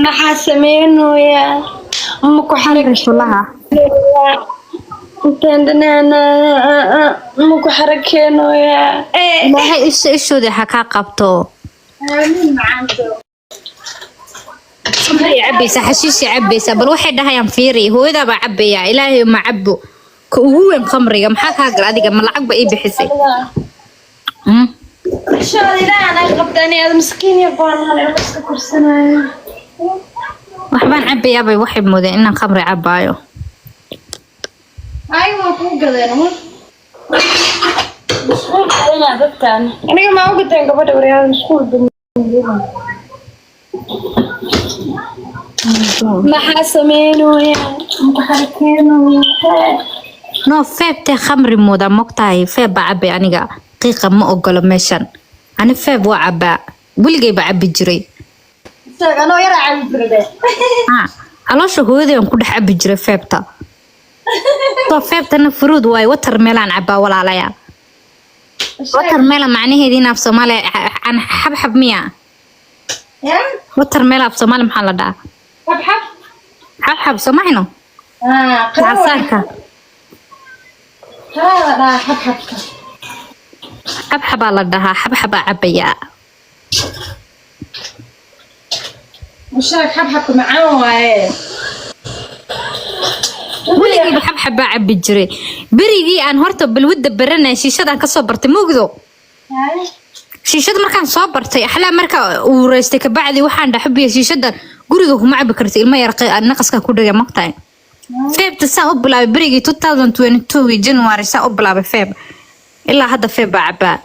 maxaa sameynaya maku rasuulaha maku xarakeenoya ilaahay ishooda ha ka qabto khamri cabaysa xashiishi cabaysa bal waxay dhahayaan fiiri hooyada baa cabaya ilaahay ma cabo ka ugu weyn khamriga maxaa ka gal adiga ma lacag ba ii bixisay inshallah ilaahay ana qabtani aad miskiin iyo baan iska kursanayo waxbaan cabayaa bay waxay moodeen inaan khamri cabaayo ay waa ku gadeen مسؤول علينا دكتور أنا ما أقول تاني قبل وريال مسؤول بالمدينة ما حاسمينه يا متحركينه نو فيب خمر مودا مقطعي فيب بعبي أنا دقيقة ما أقول مشان أنا فيب وعبا ولقي بعبي جري أنا يرى عبي جري على شو هو ذي نقول حبي جري فيبتا تو فيبتا نفرود واي وتر ميلان عبا ولا عليا وتر ميلا معنيه دينا في صومالي عن حب ميا وتر ميلا في صومالي محل دا حب سمعينه عصارك لا حب على دها حب عبيا مشاك حب معاه وايه ولقي بحب عبي جري بريدي أن هرتو بالود برنا شيشة أنا كصبرت موجدو شيشة مركان صبرتي أحلى مركا ورستك بعدي وحنا حبي شيشة قريدو مع بكرتي الما يرقي النقص ككل مقطع فيب تساوب بلا بريجي 2022 جنواري ساوب بلا بفيب إلا هذا فيب عبا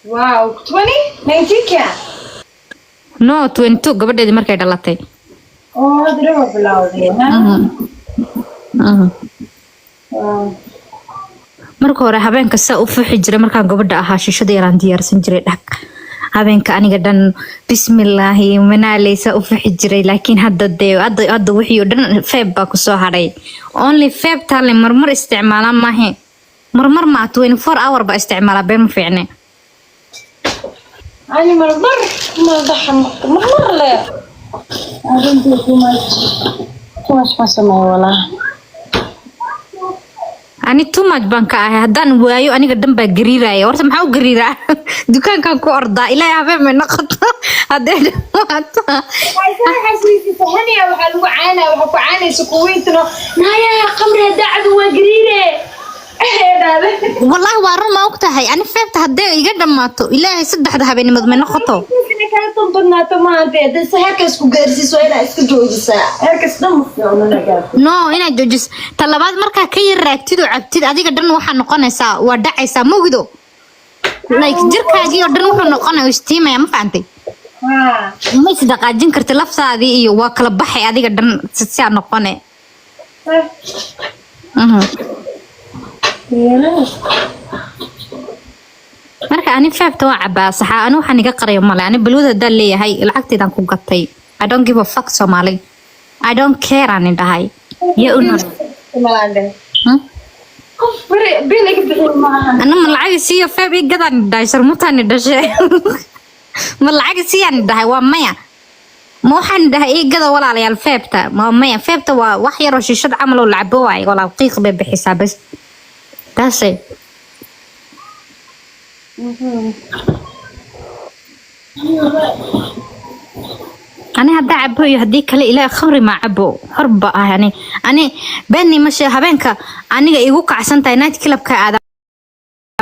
واو 2019 كان نو 22 قبل دي مركا دلتي درو بلاودي marka hore habeenka saa u fuxi jiray markaan gabadha ahaa shishada yaraan diyaarsan jiray dhaq habeenka aniga dhan bismillaahi manaaleysa u fuxi jiray laakiin hadda wixii oo dhan feeb baa ku soo haray only feeb taale marmar isticmaala maahe marmar ma 24 hour ba isticmaala been ma fiicne ani marmar ma dhaxan marmar le adintu kuma sama wala ani too much banka ah haddaan waayo aniga dhan baa gariiraya horta maxaa u gariiraa dukaankan ku ordaa ilaahay habeen ma noqoto haddee dhamaata waxaa lagu caanaa waxaa ku caanaysa kuweytano naayaa qamri haddaacadu waa gariire والله وارما وقتها يعني فهمت هدي يقدم ماتو إلهي سدح ذهب إني مضمن خطو. كانت تنبضنا تمام بيد هكذا سكو جالس وإلى إسك جوجسا هكذا دم نو هنا جوجس طلبات مركا كي ركتيدو عبتيد أديك درن وحنا نقنا سا ودعي سا موجودو لايك جرك هاجي ودرن وحنا نقنا وستيمة يا مفعنتي ما يصدق أجين كرت لفظ هذه وكل بحي أديك درن ستساع نقنا marka ani faabta waa cabaa saxa anu waxaan iga qariyo male ani balwada dal leeyahay lacagteedan ku gatay I don't give a fuck Somali I don't care ani dhahay ya una ana ma lacag siiyo faab i gadan dhahay sharmutaan dhashay ma lacag siiyan dhahay waa maya ma waxaan dhahay i gada walaalayaal faabta ma maya faabta waa wax yar oo shishad camal oo lacabo waay walaal qiiq bay bixisaa bas that's it أنا هدا عبو يهدي كلا إلى خمر ما عبو حرب يعني أنا بني ماشي هبينك أنا يقولك عشان تاينات كلب كأدا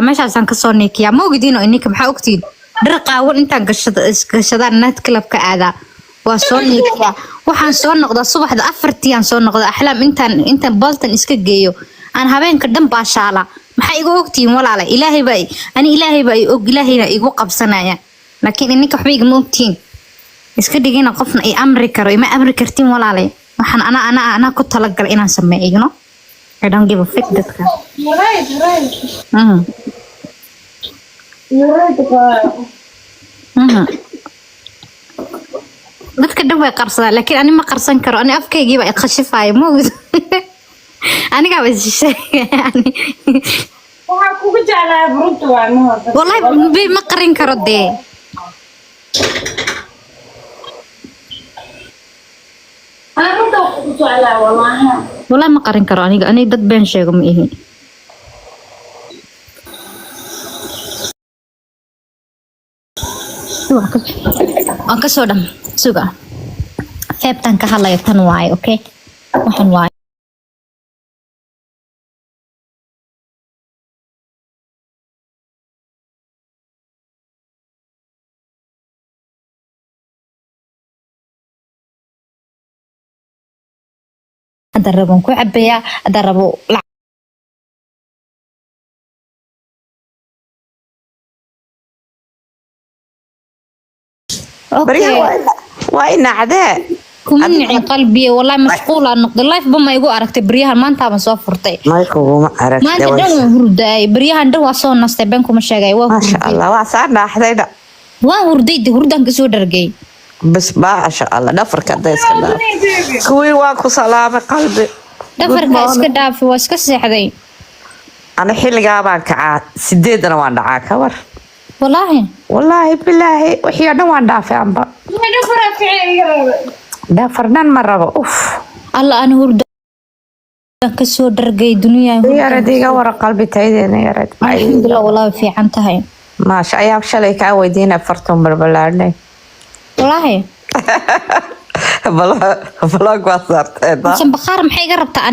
مش عشان كسرنيك يا موجودين وإنك محاوكتين درقة أول أنت قشدان نات كلب كأدا وصونيك يا وحن صون نقطة الصبح ده أفرتيان صون نقطة أحلام أنت بالتن إسكت جيو أنا هبينك دم باشالة maxay igu ogtiin walaala ilaahay bay og ilaahayna igu qabsanaya laakiin ininka waxba igama ogtiin iska dhigina qofna ay amri karo ima amri kartiin walaalay waxaan ana ku talagal inaan sameeyo I don't give a fuck dadka right dadka dhan way qarsadaan laakiin ani ma qarsan karo ani afkaygiiba ay khashifaayo moogid aniga bas yani waxaa kugu jeclaa burunta waa والله ما قرين كردي أنا كنت أقول على والله والله ما قرن كرو أنا دad been sheego ma ihi aan ka soo dham suga qaybtan ka hadlayo tan waaye okay waxan waaye هذا ربون كو عبيا هذا ربو بريها وين عداء كمني قلبي والله مشغولة نقضي لايف بما يقول أركت بريها ما أنت بس وفرتي ما يكون عرفت ما أنت دم هرداي بريها ندو وصون ناس بينكم الشقاي ما شاء الله وصارنا حدينا وهردي هردان كسو درجي بس ما شاء الله نفرك قديس كذا كوي واكو سلامة قلبي دفرك اسك دافي واسك سيحدي أنا حيل جابان كعاد سديدنا وانا عاكور والله بالله وحيانا وانا في عمبا ما نفرق في عيني دافرنا مرة أوف الله أنا هردان كسو درجي دنيا يا ردي ورا قلبي تايدين يا رد الحمد لله والله في عنتها ما شاء الله شليك عودينا فرتم بالبلارني والله بلا قصرت عشان بخار محي قربت أنا